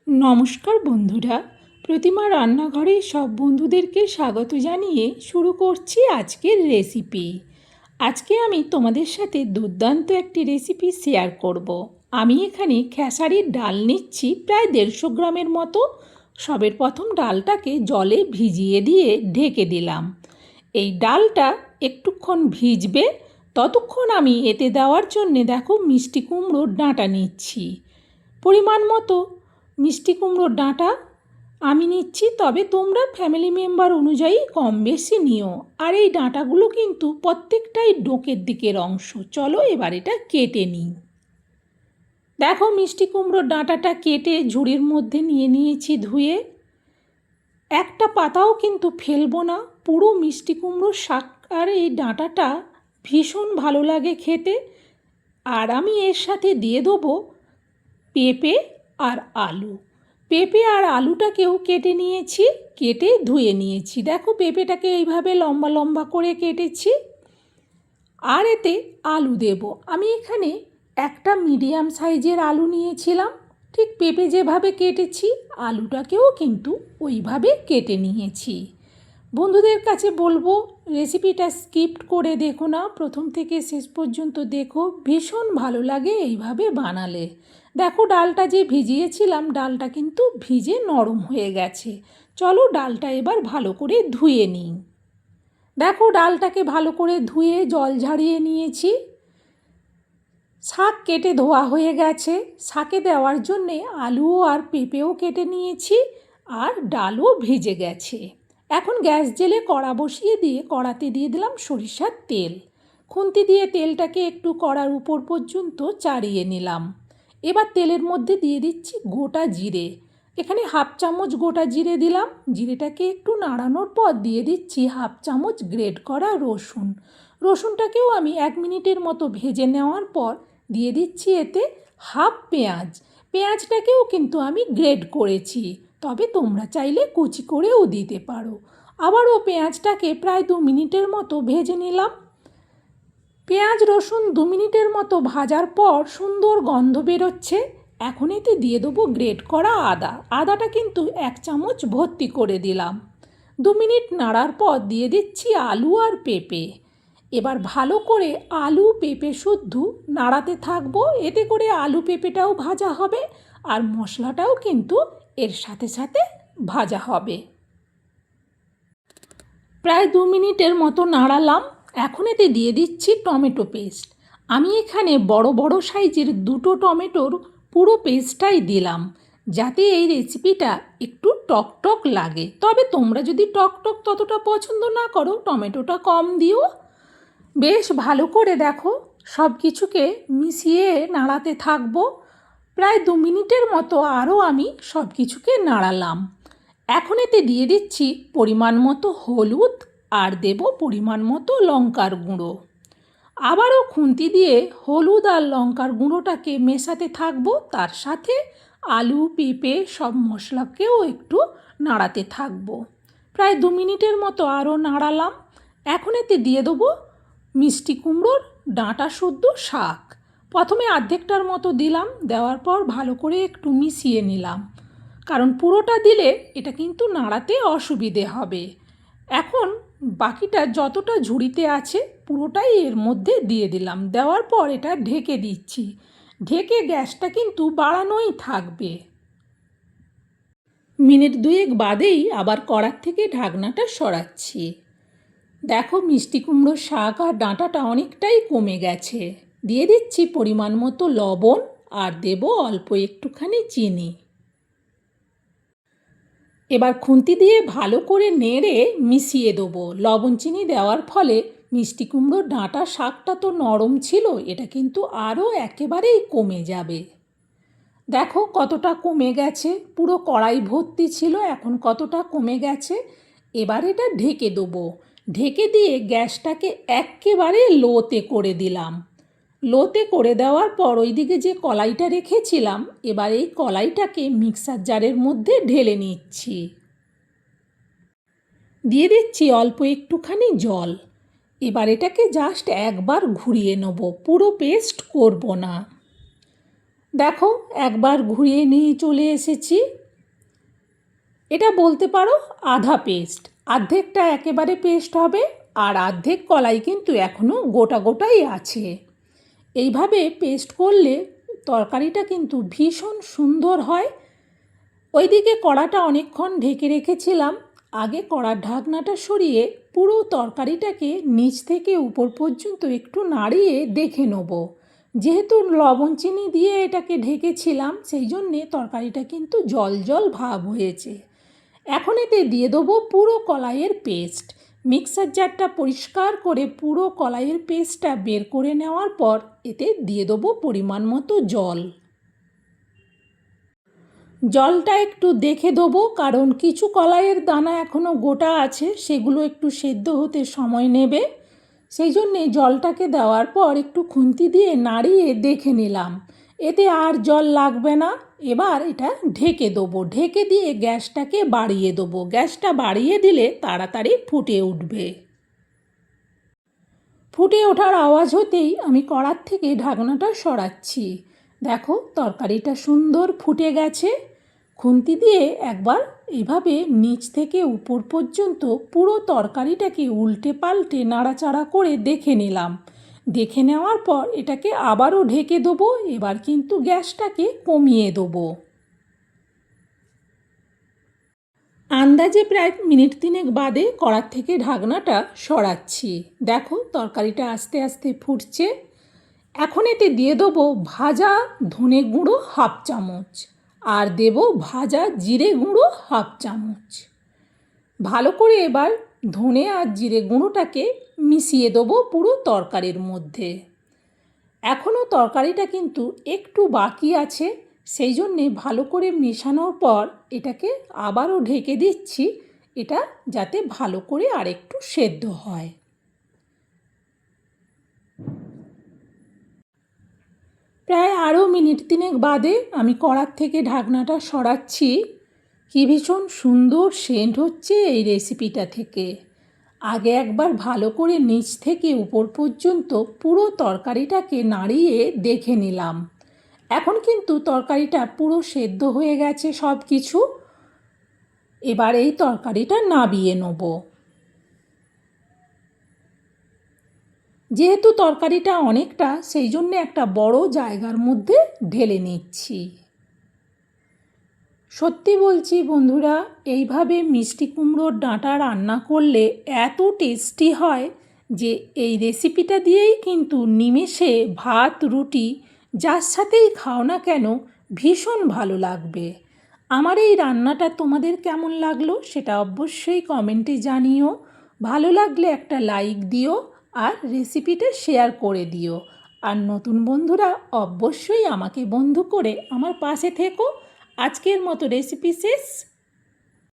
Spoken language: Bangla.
নমস্কার বন্ধুরা, প্রতিমা রান্নাঘরে সব বন্ধুদেরকে স্বাগত জানিয়ে শুরু করছি আজকের রেসিপি। আজকে আমি তোমাদের সাথে দুর্দান্ত একটি রেসিপি শেয়ার করব। আমি এখানে খেসারির ডাল নিচ্ছি প্রায় 150 গ্রামের মতো। সবের প্রথম ডালটাকে জলে ভিজিয়ে দিয়ে ঢেকে দিলাম। এই ডালটা একটুক্ষণ ভিজবে, ততক্ষণ আমি এতে দেওয়ার জন্যে দেখো মিষ্টি কুমড়োর ডাঁটা নিচ্ছি। পরিমাণ মতো মিষ্টি কুমড়োর ডাঁটা আমি নিচ্ছি, তবে তোমরা ফ্যামিলি মেম্বার অনুযায়ী কম বেশি নিও। আর এই ডাঁটাগুলো কিন্তু প্রত্যেকটাই ডোকের দিকের অংশ। চলো এবার এটা কেটে নিই। দেখো মিষ্টি কুমড়োর ডাঁটাটা কেটে ঝুড়ির মধ্যে নিয়ে নিয়েছি ধুয়ে। একটা পাতাও কিন্তু ফেলবো না। পুরো মিষ্টি কুমড়োর শাক আর এই ডাঁটাটা ভীষণ ভালো লাগে খেতে। আর আমি এর সাথে দিয়ে দেবো পেঁপে আর আলু। পেঁপে আর আলুটাকেও কেটে নিয়েছি, কেটে ধুয়ে নিয়েছি। দেখো পেঁপেটাকে এইভাবে লম্বা লম্বা করে কেটেছি। আর এতে আলু দেব। আমি এখানে একটা মিডিয়াম সাইজের আলু নিয়েছিলাম। ঠিক পেঁপে যেভাবে কেটেছি আলুটাকেও কিন্তু ওইভাবে কেটে নিয়েছি। বন্ধুদের কাছে বলবো রেসিপিটা স্কিপ করে দেখো না, প্রথম থেকে শেষ পর্যন্ত দেখো, ভীষণ ভালো লাগে এইভাবে বানালে। দেখো ডালটা যে ভিজিয়েছিলাম ডালটা কিন্তু ভিজে নরম হয়ে গেছে। চলো ডালটা এবার ভালো করে ধুয়ে নিই। দেখো ডালটাকে ভালো করে ধুয়ে জল ঝাড়িয়ে নিয়েছি। শাক কেটে ধোয়া হয়ে গেছে। শাকে দেওয়ার জন্যে আলুও আর পেঁপেও কেটে নিয়েছি, আর ডালও ভিজে গেছে। এখন গ্যাস জেলে কড়া বসিয়ে দিয়ে কড়াতে দিয়ে দিলাম সরিষার তেল। খুন্তি দিয়ে তেলটাকে একটু কড়ার উপর পর্যন্ত চাড়িয়ে নিলাম। এবার তেলের মধ্যে দিয়ে দিচ্ছি গোটা জিরে। এখানে হাফ চামচ গোটা জিরে দিলাম। জিরেটাকে একটু নাড়ানোর পর দিয়ে দিচ্ছি হাফ চামচ গ্রেট করা রসুন। রসুনটাকেও আমি 1 মিনিটের মতো ভেজে নেওয়ার পর দিয়ে দিচ্ছি এতে হাফ পেঁয়াজ। পেঁয়াজটাকেও কিন্তু আমি গ্রেট করেছি, তবে তোমরা চাইলে কুচি করেও দিতে পারো। আবারও পেঁয়াজটাকে প্রায় 2 মিনিটের মতো ভেজে নিলাম। পেঁয়াজ রসুন 2 মিনিটের মতো ভাজার পর সুন্দর গন্ধ বেরোচ্ছে। এখন এতে দিয়ে দেবো গ্রেট করা আদা। আদাটা কিন্তু 1 চামচ ভর্তি করে দিলাম। 2 মিনিট নাড়ার পর দিয়ে দিচ্ছি আলু আর পেঁপে। এবার ভালো করে আলু পেঁপে শুদ্ধ নাড়াতে থাকবো। এতে করে আলু পেঁপেটাও ভাজা হবে আর মশলাটাও কিন্তু এর সাথে সাথে ভাজা হবে। প্রায় 2 মিনিটের মতো নাড়ালাম। এখন এতে দিয়ে দিচ্ছি টমেটো পেস্ট। আমি এখানে বড় বড় সাইজের 2টো টমেটোর পুরো পেস্টটাই দিলাম, যাতে এই রেসিপিটা একটু টক টক লাগে। তবে তোমরা যদি টক টক ততটা পছন্দ না করো টমেটোটা কম দিও। বেশ ভালো করে দেখো সব কিছুকে মিশিয়ে নাড়াতে থাকবো। প্রায় 2 মিনিটের মতো আরও আমি সব কিছুকে নাড়ালাম। এখন এতে দিয়ে দিচ্ছি পরিমাণ মতো হলুদ আর দেব পরিমাণ মতো লঙ্কার গুঁড়ো। আবারও খুন্তি দিয়ে হলুদ আর লঙ্কার গুঁড়োটাকে মেশাতে থাকবো। তার সাথে আলু পেঁপে সব মশলাকেও একটু নাড়াতে থাকবো। প্রায় 2 মিনিটের মতো আরও নাড়ালাম। এখন এতে দিয়ে দেবো মিষ্টি কুমড়োর ডাঁটা শুদ্ধ শাক। প্রথমে অর্ধেকটার মতো দিলাম, দেওয়ার পর ভালো করে একটু মিশিয়ে নিলাম, কারণ পুরোটা দিলে এটা কিন্তু নাড়াতে অসুবিধে হবে। এখন বাকিটা যতটা ঝুড়িতে আছে পুরোটাই এর মধ্যে দিয়ে দিলাম। দেওয়ার পর এটা ঢেকে দিচ্ছি। ঢেকে গ্যাসটা কিন্তু বাড়ানোই থাকবে। মিনিট 2 বাদেই আবার কড়ার থেকে ঢাকনাটা সরাচ্ছি। দেখো মিষ্টি কুমড়োর শাক আর ডাঁটাটা অনেকটাই কমে গেছে। দিয়ে দিচ্ছি পরিমাণ মতো লবণ আর দেব অল্প একটুখানি চিনি। এবার খুন্তি দিয়ে ভালো করে নেড়ে মিশিয়ে দেবো। লবণ চিনি দেওয়ার ফলে মিষ্টি কুমড়োর ডাঁটা শাকটা তো নরম ছিল, এটা কিন্তু আরও একেবারেই কমে যাবে। দেখো কতটা কমে গেছে, পুরো কড়াই ভর্তি ছিল, এখন কতটা কমে গেছে। এবার এটা ঢেকে দেবো। ঢেকে দিয়ে গ্যাসটাকে একেবারে লোতে করে দিলাম। লোতে করে দেওয়ার পর ওইদিকে যে কলাইটা রেখেছিলাম, এবার এই কলাইটাকে মিক্সার জারের মধ্যে ঢেলে নিচ্ছি। দিয়ে দিচ্ছি অল্প একটুখানি জল। এবার এটাকে জাস্ট একবার ঘুরিয়ে নেব, পুরো পেস্ট করব না। দেখো একবার ঘুরিয়ে নিয়ে চলে এসেছি। এটা বলতে পারো আধা পেস্ট, অর্ধেকটা একেবারে পেস্ট হবে আর অর্ধেক কলাই কিন্তু এখনও গোটা গোটাই আছে। এইভাবে পেস্ট করলে তরকারিটা কিন্তু ভীষণ সুন্দর হয়। ওইদিকে কড়াটা অনেকক্ষণ ঢেকে রেখেছিলাম। আগে কড়ার ঢাকনাটা সরিয়ে পুরো তরকারিটাকে নিচ থেকে উপর পর্যন্ত একটু নাড়িয়ে দেখে নেব। যেহেতু লবণ চিনি দিয়ে এটাকে ঢেকেছিলাম সেই জন্যে তরকারিটা কিন্তু জল জল ভাব হয়েছে। এখন এতে দিয়ে দেবো পুরো কলাইয়ের পেস্ট। মিক্সার জারটা পরিষ্কার করে পুরো কলাইয়ের পেস্টটা বের করে নেওয়ার পর এতে দিয়ে দেবো পরিমাণ মতো জল। জলটা একটু দেখে দেবো, কারণ কিছু কলাইয়ের দানা এখনও গোটা আছে, সেগুলো একটু সেদ্ধ হতে সময় নেবে। সেই জন্যে জলটাকে দেওয়ার পর একটু খুন্তি দিয়ে নাড়িয়ে দেখে নিলাম। এতে আর জল লাগবে না। এবার এটা ঢেকে দেবো। ঢেকে দিয়ে গ্যাসটাকে বাড়িয়ে দেবো। গ্যাসটা বাড়িয়ে দিলে তাড়াতাড়ি ফুটে উঠবে। ফুটে ওঠার আওয়াজ হতেই আমি কড়ার থেকে ঢাকনাটা সরাচ্ছি। দেখো তরকারিটা সুন্দর ফুটে গেছে। খুন্তি দিয়ে একবার এইভাবে নিচ থেকে উপর পর্যন্ত পুরো তরকারিটাকে উল্টে পাল্টে নাড়াচাড়া করে দেখে নিলাম। দেখে নেওয়ার পর এটাকে আবারও ঢেকে দেবো। এবার কিন্তু গ্যাসটাকে কমিয়ে দেবো। আন্দাজে প্রায় মিনিট 3 বাদে কড়ার থেকে ঢাকনাটা সরাচ্ছি। দেখো তরকারিটা আস্তে আস্তে ফুটছে। এখন এতে দিয়ে দেবো ভাজা ধনে গুঁড়ো 1/2 চামচ আর দেবো ভাজা জিরে গুঁড়ো 1/2 চামচ। ভালো করে এবার ধনে আর জিরে গুঁড়োটাকে মিশিয়ে দেবো পুরো তরকারির মধ্যে। এখনও তরকারিটা কিন্তু একটু বাকি আছে, সেই জন্যে ভালো করে মেশানোর পর এটাকে আবারও ঢেকে দিচ্ছি, এটা যাতে ভালো করে আরেকটু সেদ্ধ হয়। প্রায় আরও মিনিট 3 বাদে আমি কড়ার থেকে ঢাকনাটা সরাচ্ছি। কি ভীষণ সুন্দর সেন্ট হচ্ছে এই রেসিপিটা থেকে। আগে একবার ভালো করে নিচ থেকে উপর পর্যন্ত পুরো তরকারিটাকে নাড়িয়ে দেখে নিলাম। এখন কিন্তু তরকারিটা পুরো সেদ্ধ হয়ে গেছে সব কিছু। এবার এই তরকারিটা নাবিয়ে নেব। যেহেতু তরকারিটা অনেকটা, সেই জন্য একটা বড় জায়গার মধ্যে ঢেলে নিচ্ছি। সত্যি বলছি বন্ধুরা, এইভাবে মিষ্টি কুমড়োর ডাঁটা রান্না করলে এত টেস্টি হয় যে এই রেসিপিটা দিয়েই কিন্তু নিমেষে ভাত রুটি যার সাথেই খাও না কেন ভীষণ ভালো লাগবে। আমার এই রান্নাটা তোমাদের কেমন লাগলো সেটা অবশ্যই কমেন্টে জানিও। ভালো লাগলে একটা লাইক দিও আর রেসিপিটা শেয়ার করে দিও। আর নতুন বন্ধুরা অবশ্যই আমাকে বন্ধু করে আমার পাশে থেকো। আজকের মতো রেসিপি শেষ।